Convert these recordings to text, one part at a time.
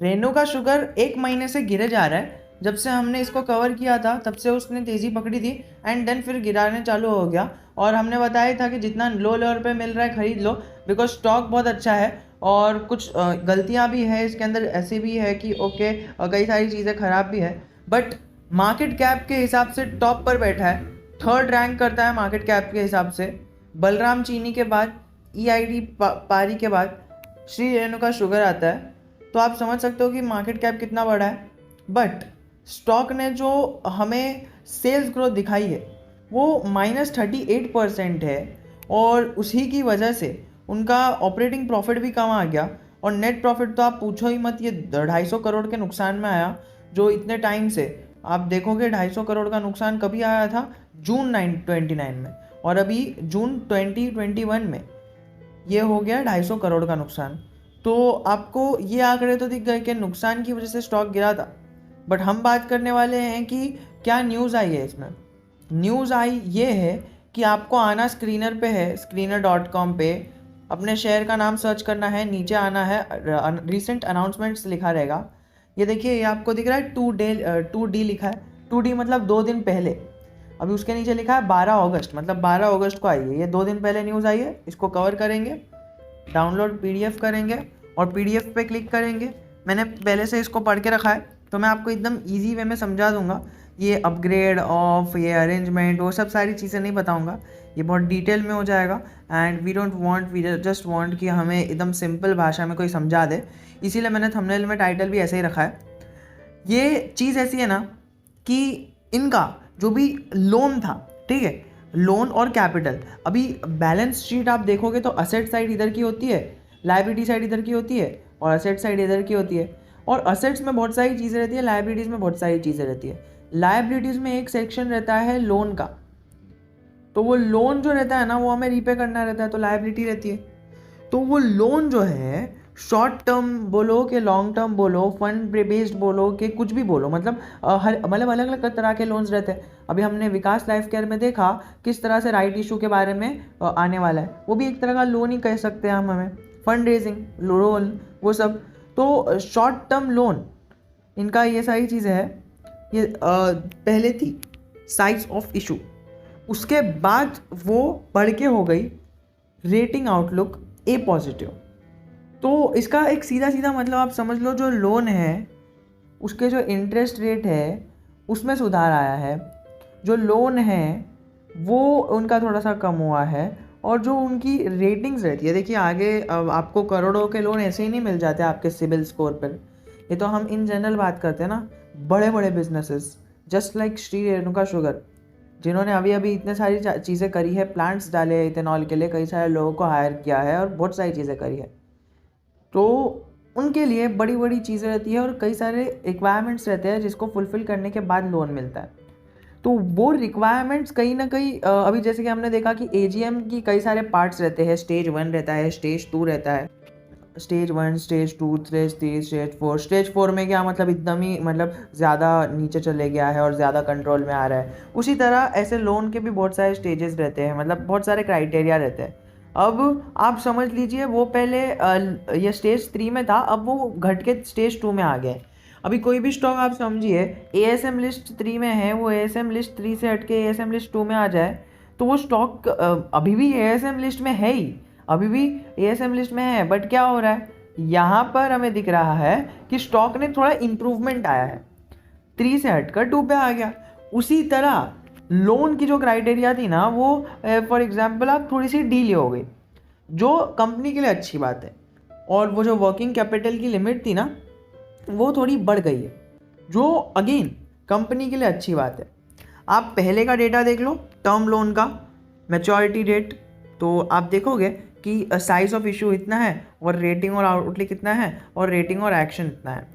Renuka sugar एक महीने से गिरे जा रहा है। जब से हमने इसको कवर किया था तब से उसने तेज़ी पकड़ी थी एंड देन फिर गिराने चालू हो गया। और हमने बताया था कि जितना लो लेवल पे मिल रहा है खरीद लो, बिकॉज स्टॉक बहुत अच्छा है। और कुछ गलतियां भी है इसके अंदर, ऐसे भी है कि ओके कई सारी चीज़ें ख़राब भी है, बट मार्केट कैप के हिसाब से टॉप पर बैठा है, थर्ड रैंक करता है मार्केट कैप के हिसाब से। बलराम चीनी के बाद, EID पारी के बाद श्री रेणुका शुगर आता है। तो आप समझ सकते हो कि मार्केट कैप कितना बड़ा है। बट स्टॉक ने जो हमें सेल्स ग्रोथ दिखाई है वो -38% है, और उसी की वजह से उनका ऑपरेटिंग प्रॉफिट भी कम आ गया। और नेट प्रॉफिट तो आप पूछो ही मत, ये 250 करोड़ के नुकसान में आया। जो इतने टाइम से आप देखोगे 250 करोड़ का नुकसान कभी आया था, जून 29 में, और अभी जून 2021 में ये हो गया 250 करोड़ का नुकसान। तो आपको ये आंकड़े तो दिख गए कि नुकसान की वजह से स्टॉक गिरा था। बट हम बात करने वाले हैं कि क्या न्यूज़ आई है इसमें। न्यूज़ आई ये है कि आपको आना स्क्रीनर पे है, screener.com पे अपने शेयर का नाम सर्च करना है, नीचे आना है, रिसेंट अनाउंसमेंट्स लिखा रहेगा। ये देखिए, ये आपको दिख रहा है 2D लिखा है, 2D मतलब 2 दिन पहले। अभी उसके नीचे लिखा है 12 अगस्त, मतलब 12 अगस्त को आई है। ये 2 दिन पहले न्यूज़ आई है। इसको कवर करेंगे, डाउनलोड PDF करेंगे और PDF पे क्लिक करेंगे। मैंने पहले से इसको पढ़ के रखा है तो मैं आपको एकदम इजी वे में समझा दूंगा। ये अपग्रेड ऑफ, ये अरेंजमेंट, वो सब सारी चीज़ें नहीं बताऊंगा, ये बहुत डिटेल में हो जाएगा। एंड वी जस्ट वांट कि हमें एकदम सिंपल भाषा में कोई समझा दे, इसीलिए मैंने थंबनेल में टाइटल भी ऐसे ही रखा है। ये चीज़ ऐसी है ना कि इनका जो भी लोन था, ठीक है, लोन और कैपिटल, अभी बैलेंस शीट आप देखोगे तो असेट साइड इधर की होती है, लायबिलिटी साइड इधर की होती है, और असेट साइड इधर की होती है। और असेट्स में बहुत सारी चीज़ें रहती है, लायबिलिटीज़ में बहुत सारी चीज़ें रहती है। लायबिलिटीज़ में एक सेक्शन रहता है लोन का, तो वो लोन जो रहता है ना वो हमें रीपे करना रहता है, तो लायबिलिटी रहती है। तो वो लोन जो है, शॉर्ट टर्म बोलो कि लॉन्ग टर्म बोलो, फंड बेस्ड बोलो कि कुछ भी बोलो, मतलब मतलब अलग अलग तरह के लोन्स रहते हैं। अभी हमने विकास लाइफ केयर में देखा किस तरह से राइट इशू के बारे में आने वाला है, वो भी एक तरह का लोन ही कह सकते हैं हम, हमें फंड रेजिंग लोन, वो सब। तो शॉर्ट टर्म लोन इनका ये सारी चीज़ें है। ये पहले थी साइज ऑफ इशू, उसके बाद वो बढ़ के हो गई रेटिंग आउटलुक A पॉजिटिव। तो इसका एक सीधा सीधा मतलब आप समझ लो, जो लोन है उसके जो इंटरेस्ट रेट है उसमें सुधार आया है, जो लोन है वो उनका थोड़ा सा कम हुआ है, और जो उनकी रेटिंग्स रहती है, देखिए आगे अब आपको करोड़ों के लोन ऐसे ही नहीं मिल जाते आपके सिबिल स्कोर पर। ये तो हम इन जनरल बात करते हैं ना, बड़े बड़े businesses just like Shri Renuka sugar, जिन्होंने अभी अभी इतने सारी चीज़ें करी है, प्लांट्स डाले हैं इथेनॉल के लिए, कई सारे लोगों को हायर किया है और बहुत सारी चीज़ें करी है। तो उनके लिए बड़ी बड़ी चीज़ें रहती है और कई सारे रिक्वायरमेंट्स रहते हैं जिसको फुलफ़िल करने के बाद लोन मिलता है। तो वो रिक्वायरमेंट्स कहीं ना कहीं अभी जैसे कि हमने देखा कि AGM की कई सारे पार्ट्स रहते हैं, स्टेज 1 रहता है, स्टेज 2 रहता है, stage 1, stage 2, stage 3, stage 4। Stage 4 में क्या मतलब एकदम ही मतलब ज़्यादा नीचे चले गया है और ज़्यादा कंट्रोल में आ रहा है। उसी तरह ऐसे लोन के भी बहुत सारे स्टेजेस रहते हैं, मतलब बहुत सारे क्राइटेरिया रहते हैं। अब आप समझ लीजिए वो पहले ये स्टेज 3 में था, अब वो घट के स्टेज 2 में आ गया है। अभी कोई भी स्टॉक आप समझिए ASM लिस्ट 3 में है, वो ASM लिस्ट 3 से हट के ASM लिस्ट 2 में आ जाए तो वो स्टॉक अभी भी ASM लिस्ट में है ही, अभी भी ASM लिस्ट में है। बट क्या हो रहा है, यहाँ पर हमें दिख रहा है कि स्टॉक ने थोड़ा इम्प्रूवमेंट आया है, 3 से हटकर 2 पे आ गया। उसी तरह लोन की जो क्राइटेरिया थी ना वो फॉर एग्जांपल आप थोड़ी सी डीले हो गई, जो कंपनी के लिए अच्छी बात है। और वो जो वर्किंग कैपिटल की लिमिट थी ना वो थोड़ी बढ़ गई है, जो अगेन कंपनी के लिए अच्छी बात है। आप पहले का डेटा देख लो, टर्म लोन का मैच्योरिटी डेट, तो आप देखोगे कि साइज ऑफ इशू इतना है और रेटिंग और आउटलुक कितना है और रेटिंग और एक्शन इतना है।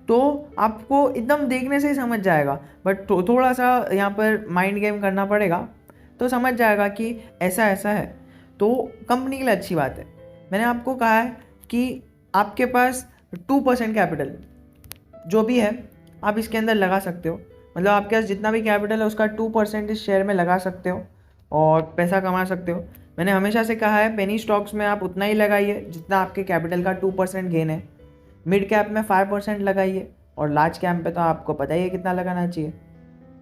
तो आपको एकदम देखने से ही समझ जाएगा, बट थोड़ा सा यहाँ पर माइंड गेम करना पड़ेगा तो समझ जाएगा कि ऐसा ऐसा है। तो कंपनी के लिए अच्छी बात है। मैंने आपको कहा है कि आपके पास 2% कैपिटल जो भी है आप इसके अंदर लगा सकते हो, मतलब आपके पास जितना भी कैपिटल है उसका 2% इस शेयर में लगा सकते हो और पैसा कमा सकते हो। मैंने हमेशा से कहा है पेनी स्टॉक्स में आप उतना ही लगाइए जितना आपके कैपिटल का 2% गेन है, मिड कैप में 5% लगाइए और लार्ज कैप पे तो आपको पता ही है कितना लगाना चाहिए।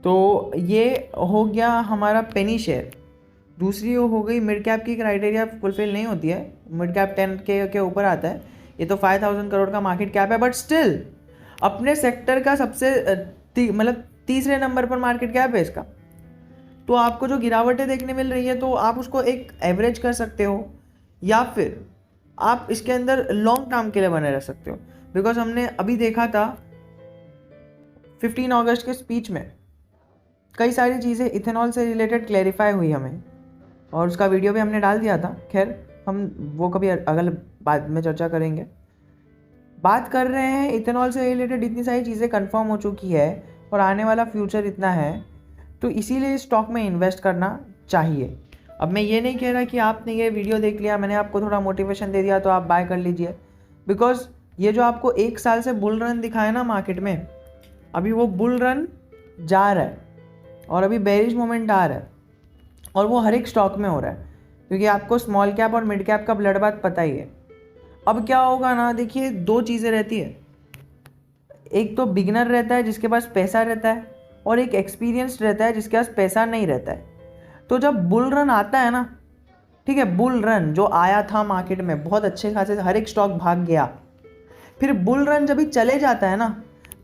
तो ये हो गया हमारा पेनी शेयर। दूसरी हो गई मिड कैप की क्राइटेरिया फुलफिल नहीं होती है, मिड कैप 10 के ऊपर आता है, ये तो 5000 करोड़ का मार्केट कैप है, बट स्टिल अपने सेक्टर का सबसे मतलब तीसरे नंबर पर मार्केट कैप है इसका। तो आपको जो गिरावटें देखने मिल रही है तो आप उसको एक एवरेज कर सकते हो या फिर आप इसके अंदर लॉन्ग टर्म के लिए बने रह सकते हो। बिकॉज हमने अभी देखा था 15 अगस्त के स्पीच में कई सारी चीज़ें इथेनॉल से रिलेटेड क्लैरिफाई हुई हमें, और उसका वीडियो भी हमने डाल दिया था। खैर हम वो कभी अगले बाद में चर्चा करेंगे। बात कर रहे हैं इथेनॉल से रिलेटेड इतनी सारी चीज़ें कंफर्म हो चुकी है और आने वाला फ्यूचर इतना है, तो इसीलिए इस स्टॉक में इन्वेस्ट करना चाहिए। अब मैं ये नहीं कह रहा कि आपने ये वीडियो देख लिया, मैंने आपको थोड़ा मोटिवेशन दे दिया तो आप बाय कर लीजिए। बिकॉज ये जो आपको 1 साल से बुल रन दिखाया ना मार्केट में, अभी वो बुल रन जा रहा है और अभी बेरिश मोमेंट आ रहा है, और वो हर एक स्टॉक में हो रहा है, क्योंकि आपको स्मॉल कैप और मिड कैप का ब्लड बात पता ही है। अब क्या होगा ना, देखिए 2 चीज़ें रहती है, एक तो बिगिनर रहता है जिसके पास पैसा रहता है, और एक एक्सपीरियंस्ड रहता है जिसके पास पैसा नहीं रहता है। तो जब बुल रन आता है ना, ठीक है, बुल रन जो आया था मार्केट में बहुत अच्छे खासे हर एक स्टॉक भाग गया, फिर बुल रन जब भी चले जाता है ना,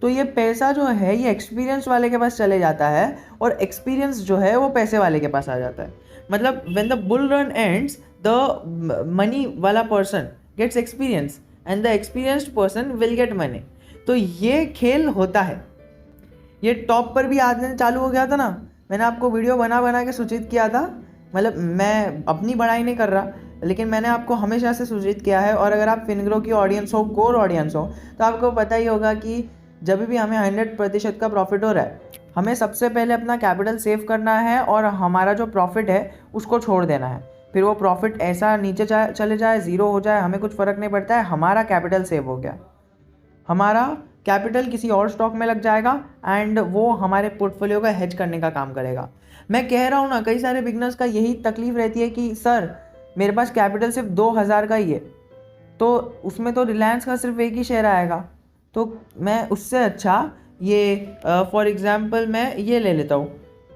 तो ये पैसा जो है ये एक्सपीरियंस वाले के पास चले जाता है, और एक्सपीरियंस जो है वो पैसे वाले के पास आ जाता है। मतलब when the bull run ends, the money वाला person gets experience and the experienced person will get money. तो ये खेल होता है। ये टॉप पर भी आने चालू हो गया था ना, मैंने आपको वीडियो बना बना के सूचित किया था। मतलब मैं अपनी बड़ाई नहीं कर रहा, लेकिन मैंने आपको हमेशा से सूचित किया है। और अगर आप फिनग्रो की ऑडियंस हो, कोर ऑडियंस हो, तो आपको पता ही होगा कि जब भी हमें 100% का प्रॉफिट हो रहा है, हमें सबसे पहले अपना कैपिटल सेव करना है और हमारा जो प्रॉफिट है उसको छोड़ देना है। फिर वो प्रॉफिट ऐसा नीचे चले जाए, ज़ीरो हो जाए, हमें कुछ फ़र्क नहीं पड़ता है, हमारा कैपिटल सेव हो गया। हमारा कैपिटल किसी और स्टॉक में लग जाएगा एंड वो हमारे पोर्टफोलियो का हेज करने का काम करेगा। मैं कह रहा हूँ ना, कई सारे बिगनर्स का यही तकलीफ रहती है कि सर मेरे पास कैपिटल सिर्फ 2000 का ही है, तो उसमें तो रिलायंस का सिर्फ एक ही शेयर आएगा, तो मैं उससे अच्छा ये फॉर एग्जांपल मैं ये ले लेता हूँ,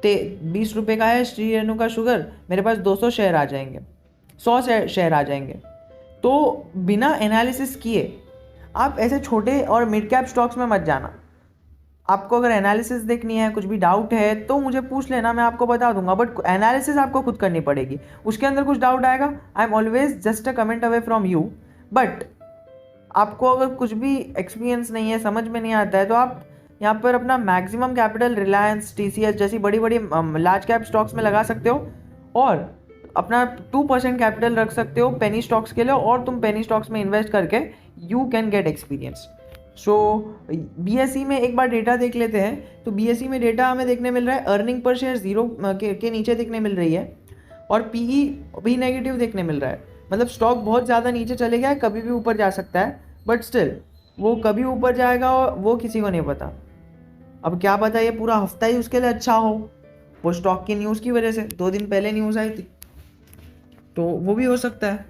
20 रुपये का है श्री रेणुका शुगर, मेरे पास 200 शेयर आ जाएंगे, 100 शेयर आ जाएंगे। तो बिना एनालिसिस किए आप ऐसे छोटे और मिड कैप स्टॉक्स में मत जाना। आपको अगर एनालिसिस देखनी है, कुछ भी डाउट है तो मुझे पूछ लेना, मैं आपको बता दूंगा, बट एनालिसिस आपको खुद करनी पड़ेगी। उसके अंदर कुछ डाउट आएगा, आई am always just a comment away from you, but आपको अगर कुछ भी एक्सपीरियंस नहीं है, समझ में नहीं आता है, तो आप यहाँ पर अपना मैक्सिमम कैपिटल रिलायंस, TCS जैसी बड़ी बड़ी लार्ज कैप स्टॉक्स में लगा सकते हो, और अपना 2% कैपिटल रख सकते हो पेनी स्टॉक्स के लिए, और तुम पेनी स्टॉक्स में इन्वेस्ट करके you can get experience. So BSE में एक बार डेटा देख लेते हैं। तो BSE में डेटा हमें देखने मिल रहा है, अर्निंग पर शेयर 0 के नीचे देखने मिल रही है, और PE भी नेगेटिव देखने मिल रहा है। मतलब स्टॉक बहुत ज़्यादा नीचे चले गया है, कभी भी ऊपर जा सकता है, बट स्टिल वो कभी ऊपर जाएगा वो किसी को नहीं पता। अब क्या पता ये पूरा हफ्ता ही उसके लिए अच्छा हो, वो स्टॉक की न्यूज़ की वजह से 2 दिन पहले न्यूज़ आई थी, तो वो भी हो सकता है।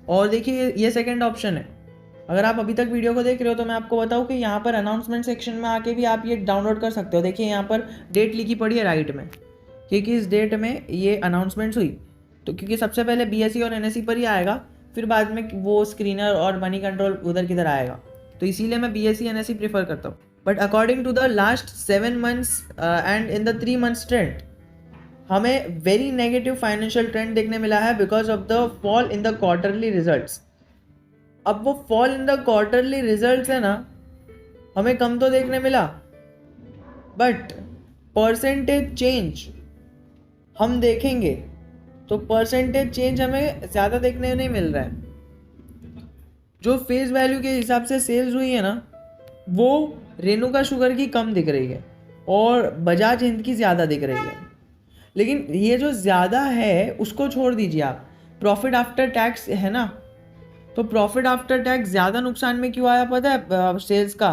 और देखिए ये सेकंड ऑप्शन है। अगर आप अभी तक वीडियो को देख रहे हो तो मैं आपको बताऊं कि यहाँ पर अनाउंसमेंट सेक्शन में आके भी आप ये डाउनलोड कर सकते हो। देखिए यहाँ पर डेट लिखी पड़ी है राइट में, क्योंकि इस डेट में ये अनाउंसमेंट्स हुई, तो क्योंकि सबसे पहले BSE और NSE पर ही आएगा, फिर बाद में वो स्क्रीनर और मनी कंट्रोल उधर किधर आएगा, तो इसीलिए मैं BSE NSE प्रीफर करता हूँ। But according to the last 7 months and in the 3 months trend, हमें वेरी नेगेटिव फाइनेंशियल ट्रेंड देखने मिला है because of the fall in the quarterly results. अब वो fall in the quarterly results है ना, हमें कम तो देखने मिला, बट परसेंटेज चेंज हम देखेंगे तो परसेंटेज चेंज हमें ज़्यादा देखने नहीं मिल रहा है। जो फेस वैल्यू के हिसाब से सेल्स हुई है ना, वो रेणुका शुगर की कम दिख रही है और बजाज हिंद की ज़्यादा दिख रही है। लेकिन ये जो ज़्यादा है उसको छोड़ दीजिए, आप प्रॉफिट आफ्टर टैक्स है ना, तो प्रॉफिट आफ्टर टैक्स ज़्यादा नुकसान में क्यों आया पता है सेल्स का?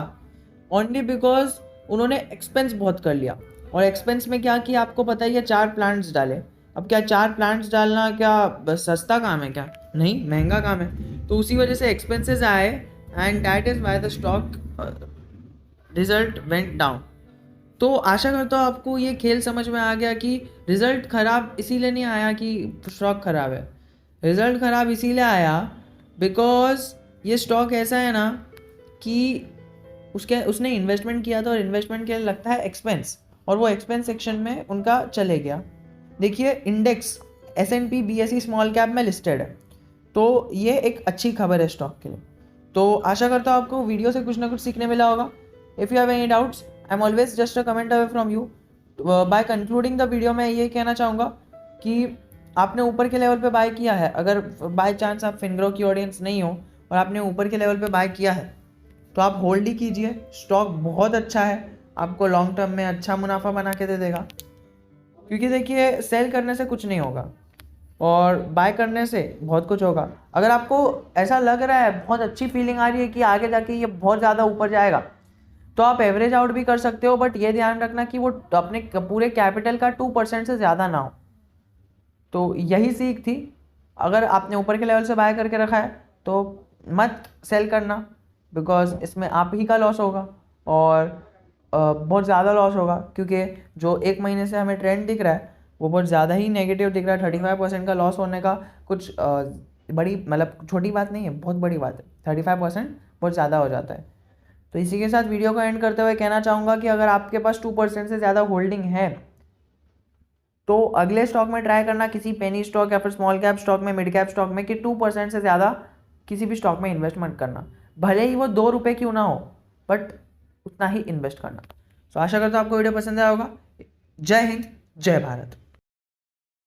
ओनली बिकॉज उन्होंने एक्सपेंस बहुत कर लिया, और एक्सपेंस में क्या किया आपको पता ही है, 4 प्लांट्स डाले। अब क्या 4 प्लांट्स डालना क्या सस्ता काम है क्या? नहीं, महंगा काम है। तो उसी वजह से एक्सपेंसेस आए, and that is why the stock result went down. तो आशा करता हूँ आपको ये खेल समझ में आ गया कि रिज़ल्ट ख़राब इसीलिए नहीं आया कि स्टॉक ख़राब है, रिज़ल्ट ख़राब इसीलिए आया बिकॉज ये स्टॉक ऐसा है ना कि उसने इन्वेस्टमेंट किया था और इन्वेस्टमेंट के लिए लगता है एक्सपेंस, और वो एक्सपेंस सेक्शन में उनका चले गया। देखिए index S&P BSE small cap में लिस्टेड है, तो ये एक अच्छी खबर है स्टॉक के लिए। तो आशा करता हूँ आपको वीडियो से कुछ ना कुछ सीखने मिला होगा। If you have any doubts I am always just a comment away from you. By concluding the video मैं ये कहना चाहूँगा कि आपने ऊपर के लेवल पे बाय किया है, अगर बाय चांस आप फिनग्रो की ऑडियंस नहीं हो और आपने ऊपर के लेवल पे बाय किया है तो आप होल्ड ही कीजिए। स्टॉक बहुत अच्छा है, आपको लॉन्ग टर्म में अच्छा मुनाफा बना के दे देगा। क्योंकि देखिए सेल करने से कुछ नहीं होगा और बाय करने से बहुत कुछ होगा। अगर आपको ऐसा लग रहा है, बहुत अच्छी फीलिंग आ रही है कि आगे जाके ये बहुत ज़्यादा ऊपर जाएगा, तो आप एवरेज आउट भी कर सकते हो, बट ये ध्यान रखना कि वो अपने पूरे कैपिटल का 2% से ज़्यादा ना हो। तो यही सीख थी, अगर आपने ऊपर के लेवल से बाय करके रखा है तो मत सेल करना, बिकॉज इसमें आप ही का लॉस होगा और बहुत ज़्यादा लॉस होगा। क्योंकि जो एक महीने से हमें ट्रेंड दिख रहा है वो बहुत ज़्यादा ही नेगेटिव दिख रहा है। 35% का लॉस होने का कुछ बड़ी मतलब छोटी बात नहीं है, बहुत बड़ी बात है। 35% बहुत ज़्यादा हो जाता है। तो इसी के साथ वीडियो को एंड करते हुए कहना चाहूँगा कि अगर आपके पास 2% से ज़्यादा होल्डिंग है तो अगले स्टॉक में ट्राई करना, किसी पेनी स्टॉक या फिर स्मॉल कैप स्टॉक में, मिड कैप स्टॉक में, कि 2% से ज़्यादा किसी भी स्टॉक में इन्वेस्ट मत करना, भले ही वो 2 रुपये क्यों ना हो, बट उतना ही इन्वेस्ट करना। तो आशा करता हूँ आपको वीडियो पसंद आया होगा। जय हिंद, जय भारत।